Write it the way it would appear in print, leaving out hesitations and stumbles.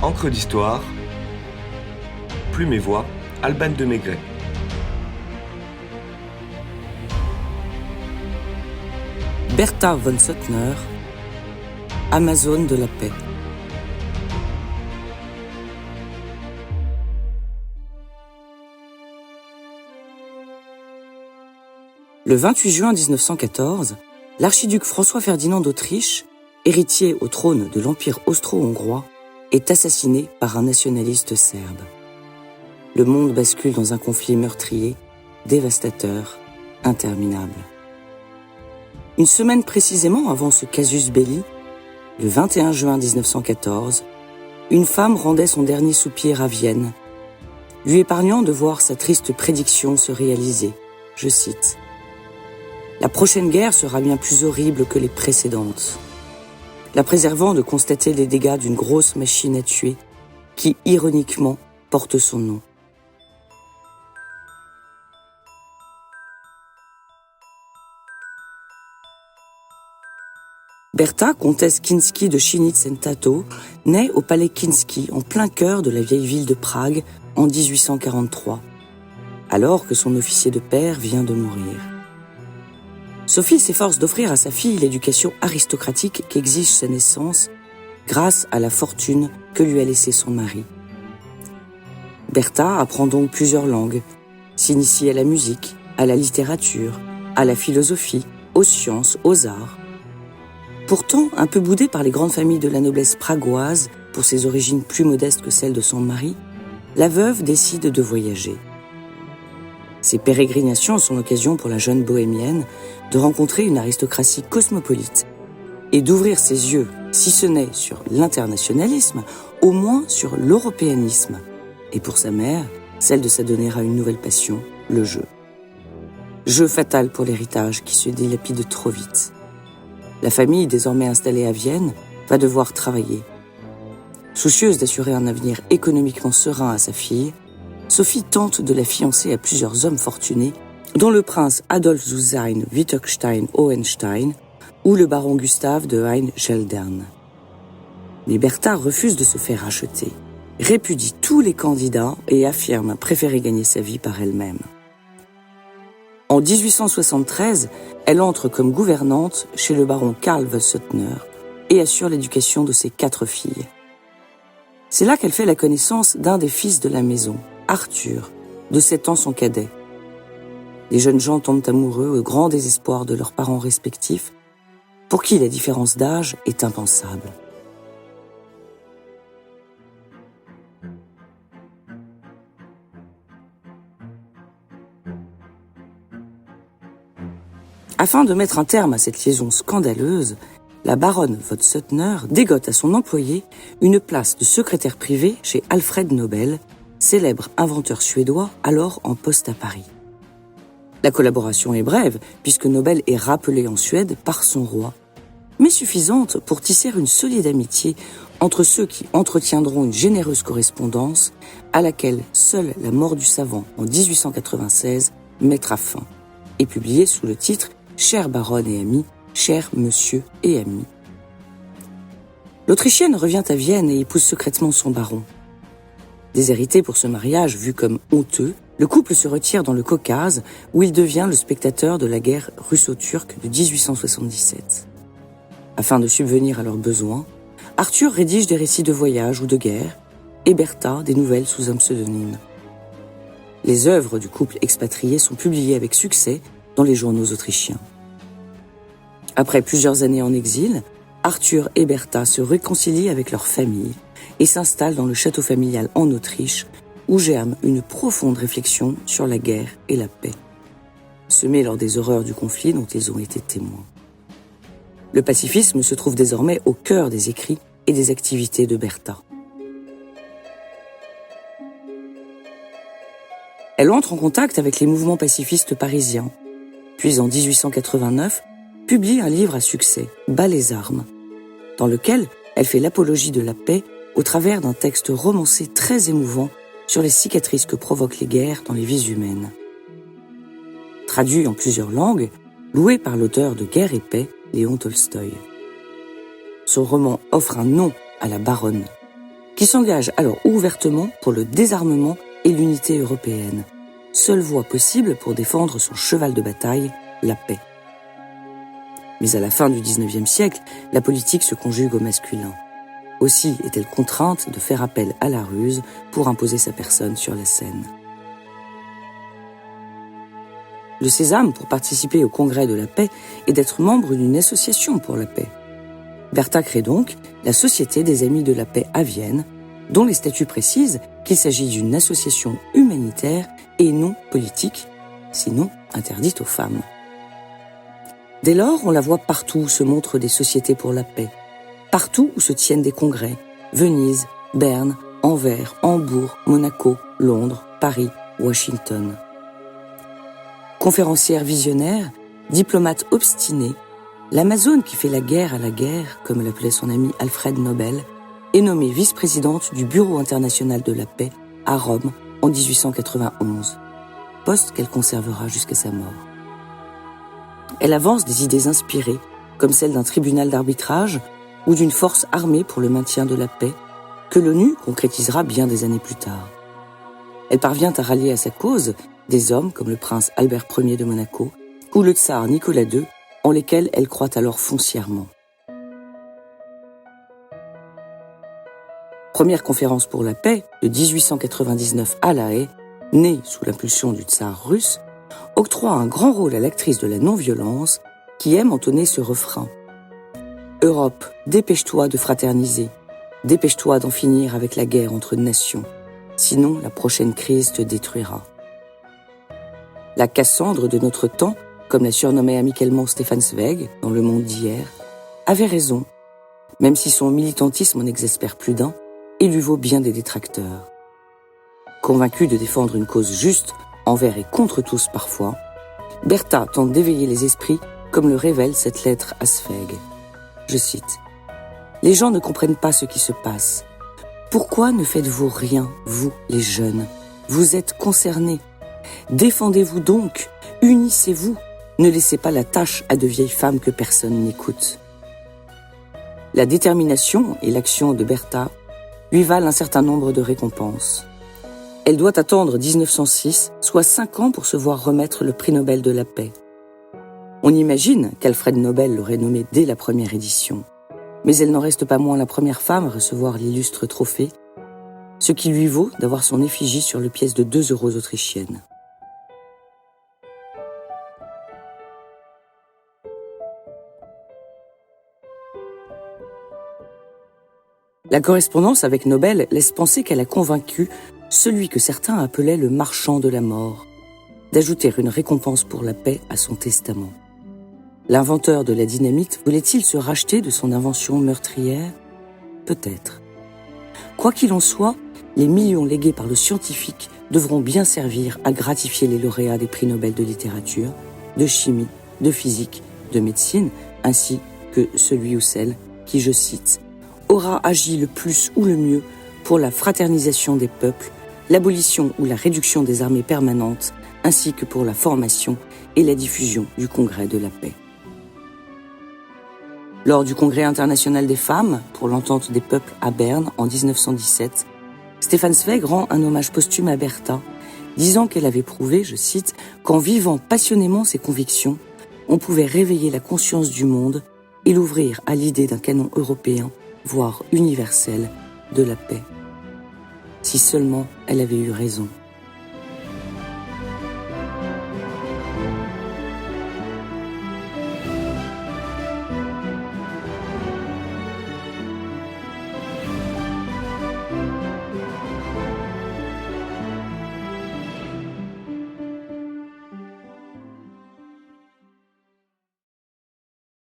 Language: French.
Encre d'histoire, Plume et Voix, Alban de Maigret. Bertha von Suttner, Amazone de la paix. Le 28 juin 1914, l'archiduc François-Ferdinand d'Autriche, héritier au trône de l'Empire austro-hongrois, est assassiné par un nationaliste serbe. Le monde bascule dans un conflit meurtrier, dévastateur, interminable. Une semaine précisément avant ce casus belli, le 21 juin 1914, une femme rendait son dernier soupir à Vienne, lui épargnant de voir sa triste prédiction se réaliser. Je cite : « La prochaine guerre sera bien plus horrible que les précédentes », la préservant de constater les dégâts d'une grosse machine à tuer qui, ironiquement, porte son nom. Bertha, comtesse Kinsky de Chinitz-en-Tato, naît au palais Kinsky, en plein cœur de la vieille ville de Prague, en 1843, alors que son officier de père vient de mourir. Sophie s'efforce d'offrir à sa fille l'éducation aristocratique qu'exige sa naissance, grâce à la fortune que lui a laissée son mari. Bertha apprend donc plusieurs langues, s'initie à la musique, à la littérature, à la philosophie, aux sciences, aux arts. Pourtant, un peu boudée par les grandes familles de la noblesse pragoise, pour ses origines plus modestes que celles de son mari, la veuve décide de voyager. Ces pérégrinations sont l'occasion pour la jeune bohémienne de rencontrer une aristocratie cosmopolite et d'ouvrir ses yeux, si ce n'est sur l'internationalisme, au moins sur l'européanisme. Et pour sa mère, celle de s'adonner à une nouvelle passion, le jeu. Jeu fatal pour l'héritage qui se dilapide trop vite. La famille, désormais installée à Vienne, va devoir travailler. Soucieuse d'assurer un avenir économiquement serein à sa fille, Sophie tente de la fiancer à plusieurs hommes fortunés, dont le prince Adolf zu Sayn-Wittgenstein-Hohenstein ou le baron Gustave de Haine-Geldern. Mais Bertha refuse de se faire acheter, répudie tous les candidats et affirme préférer gagner sa vie par elle-même. En 1873, elle entre comme gouvernante chez le baron Karl von Suttner et assure l'éducation de ses 4 filles. C'est là qu'elle fait la connaissance d'un des fils de la maison, Arthur, de 7 ans son cadet. Les jeunes gens tombent amoureux au grand désespoir de leurs parents respectifs, pour qui la différence d'âge est impensable. Afin de mettre un terme à cette liaison scandaleuse, la baronne von Suttner dégote à son employé une place de secrétaire privé chez Alfred Nobel, célèbre inventeur suédois alors en poste à Paris. La collaboration est brève, puisque Nobel est rappelé en Suède par son roi, mais suffisante pour tisser une solide amitié entre ceux qui entretiendront une généreuse correspondance à laquelle seule la mort du savant en 1896 mettra fin, et publiée sous le titre « Chère baronne et amie, cher monsieur et ami ». L'Autrichienne revient à Vienne et épouse secrètement son baron. Déshéritée pour ce mariage vu comme honteux, le couple se retire dans le Caucase où il devient le spectateur de la guerre russo-turque de 1877. Afin de subvenir à leurs besoins, Arthur rédige des récits de voyage ou de guerre et Bertha des nouvelles sous un pseudonyme. Les œuvres du couple expatrié sont publiées avec succès dans les journaux autrichiens. Après plusieurs années en exil, Arthur et Bertha se réconcilient avec leur famille et s'installent dans le château familial en Autriche, où germe une profonde réflexion sur la guerre et la paix, semée lors des horreurs du conflit dont ils ont été témoins. Le pacifisme se trouve désormais au cœur des écrits et des activités de Bertha. Elle entre en contact avec les mouvements pacifistes parisiens, puis en 1889, publie un livre à succès, Bas les armes, dans lequel elle fait l'apologie de la paix au travers d'un texte romancé très émouvant sur les cicatrices que provoquent les guerres dans les vies humaines. Traduit en plusieurs langues, loué par l'auteur de Guerre et paix, Léon Tolstoï. Son roman offre un nom à la baronne. qui s'engage alors ouvertement pour le désarmement et l'unité européenne, seule voie possible pour défendre son cheval de bataille, la paix. Mais à la fin du XIXe siècle, la politique se conjugue au masculin. Aussi est-elle contrainte de faire appel à la ruse pour imposer sa personne sur la scène. Le sésame pour participer au Congrès de la paix est d'être membre d'une association pour la paix. Bertha crée donc la Société des Amis de la Paix à Vienne, dont les statuts précisent qu'il s'agit d'une association humanitaire et non politique, sinon interdite aux femmes. Dès lors, on la voit partout où se montrent des sociétés pour la paix, partout où se tiennent des congrès, Venise, Berne, Anvers, Hambourg, Monaco, Londres, Paris, Washington. Conférencière visionnaire, diplomate obstinée, l'Amazone qui fait la guerre à la guerre, comme l'appelait son ami Alfred Nobel, est nommée vice-présidente du Bureau international de la paix à Rome en 1891, poste qu'elle conservera jusqu'à sa mort. Elle avance des idées inspirées, comme celle d'un tribunal d'arbitrage ou d'une force armée pour le maintien de la paix, que l'ONU concrétisera bien des années plus tard. Elle parvient à rallier à sa cause des hommes comme le prince Albert Ier de Monaco ou le tsar Nicolas II, en lesquels elle croit alors foncièrement. Première conférence pour la paix de 1899 à La Haye, née sous l'impulsion du tsar russe, octroie un grand rôle à l'actrice de la non-violence qui aime entonner ce refrain. « Europe, dépêche-toi de fraterniser, dépêche-toi d'en finir avec la guerre entre nations, sinon la prochaine crise te détruira. » La Cassandre de notre temps, comme l'a surnommé amicalement Stefan Zweig dans Le Monde d'hier, avait raison, même si son militantisme en exaspère plus d'un et lui vaut bien des détracteurs. Convaincue de défendre une cause juste, envers et contre tous parfois, Bertha tente d'éveiller les esprits comme le révèle cette lettre à Zweig. Je cite « Les gens ne comprennent pas ce qui se passe. Pourquoi ne faites-vous rien, vous, les jeunes? Vous êtes concernés. Défendez-vous donc, unissez-vous. Ne laissez pas la tâche à de vieilles femmes que personne n'écoute. » La détermination et l'action de Bertha lui valent un certain nombre de récompenses. Elle doit attendre 1906, soit 5 ans pour se voir remettre le prix Nobel de la paix. On imagine qu'Alfred Nobel l'aurait nommée dès la première édition, mais elle n'en reste pas moins la première femme à recevoir l'illustre trophée, ce qui lui vaut d'avoir son effigie sur le pièce de 2 € autrichienne. La correspondance avec Nobel laisse penser qu'elle a convaincu celui que certains appelaient le marchand de la mort, d'ajouter une récompense pour la paix à son testament. L'inventeur de la dynamite voulait-il se racheter de son invention meurtrière? Peut-être. Quoi qu'il en soit, les millions légués par le scientifique devront bien servir à gratifier les lauréats des prix Nobel de littérature, de chimie, de physique, de médecine, ainsi que celui ou celle qui, je cite, aura agi le plus ou le mieux pour la fraternisation des peuples, l'abolition ou la réduction des armées permanentes, ainsi que pour la formation et la diffusion du Congrès de la paix. Lors du Congrès international des femmes pour l'entente des peuples à Berne en 1917, Stefan Zweig rend un hommage posthume à Bertha, disant qu'elle avait prouvé, je cite, qu'en vivant passionnément ses convictions, on pouvait réveiller la conscience du monde et l'ouvrir à l'idée d'un canon européen, voire universel, de la paix. Si seulement elle avait eu raison.